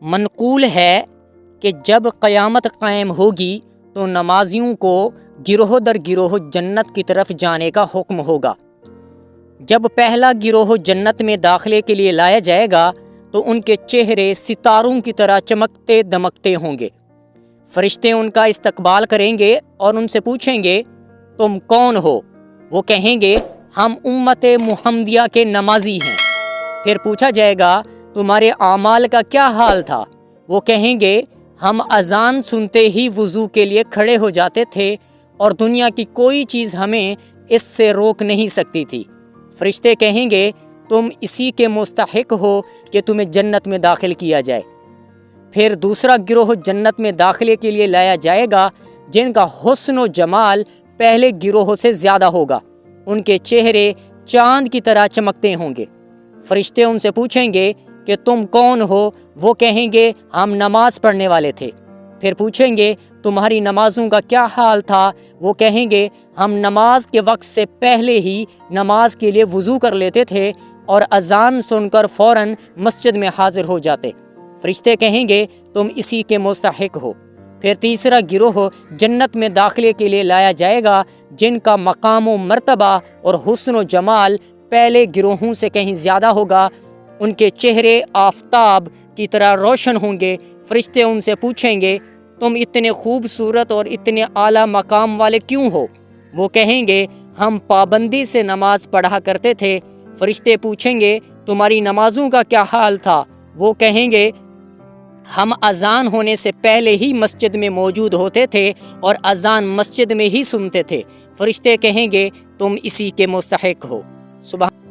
منقول ہے کہ جب قیامت قائم ہوگی تو نمازیوں کو گروہ در گروہ جنت کی طرف جانے کا حکم ہوگا۔ جب پہلا گروہ جنت میں داخلے کے لیے لایا جائے گا تو ان کے چہرے ستاروں کی طرح چمکتے دمکتے ہوں گے۔ فرشتے ان کا استقبال کریں گے اور ان سے پوچھیں گے تم کون ہو؟ وہ کہیں گے ہم امت محمدیہ کے نمازی ہیں۔ پھر پوچھا جائے گا تمہارے اعمال کا کیا حال تھا؟ وہ کہیں گے ہم اذان سنتے ہی وضو کے لیے کھڑے ہو جاتے تھے اور دنیا کی کوئی چیز ہمیں اس سے روک نہیں سکتی تھی۔ فرشتے کہیں گے تم اسی کے مستحق ہو کہ تمہیں جنت میں داخل کیا جائے۔ پھر دوسرا گروہ جنت میں داخلے کے لیے لایا جائے گا جن کا حسن و جمال پہلے گروہ سے زیادہ ہوگا۔ ان کے چہرے چاند کی طرح چمکتے ہوں گے۔ فرشتے ان سے پوچھیں گے کہ تم کون ہو؟ وہ کہیں گے ہم نماز پڑھنے والے تھے۔ پھر پوچھیں گے تمہاری نمازوں کا کیا حال تھا؟ وہ کہیں گے ہم نماز کے وقت سے پہلے ہی نماز کے لیے وضو کر لیتے تھے اور اذان سن کر فوراً مسجد میں حاضر ہو جاتے۔ فرشتے کہیں گے تم اسی کے مستحق ہو۔ پھر تیسرا گروہ جنت میں داخلے کے لیے لایا جائے گا جن کا مقام و مرتبہ اور حسن و جمال پہلے گروہوں سے کہیں زیادہ ہوگا۔ ان کے چہرے آفتاب کی طرح روشن ہوں گے۔ فرشتے ان سے پوچھیں گے تم اتنے خوبصورت اور اتنے اعلیٰ مقام والے کیوں ہو؟ وہ کہیں گے ہم پابندی سے نماز پڑھا کرتے تھے۔ فرشتے پوچھیں گے تمہاری نمازوں کا کیا حال تھا؟ وہ کہیں گے ہم اذان ہونے سے پہلے ہی مسجد میں موجود ہوتے تھے اور اذان مسجد میں ہی سنتے تھے۔ فرشتے کہیں گے تم اسی کے مستحق ہو۔ سبحان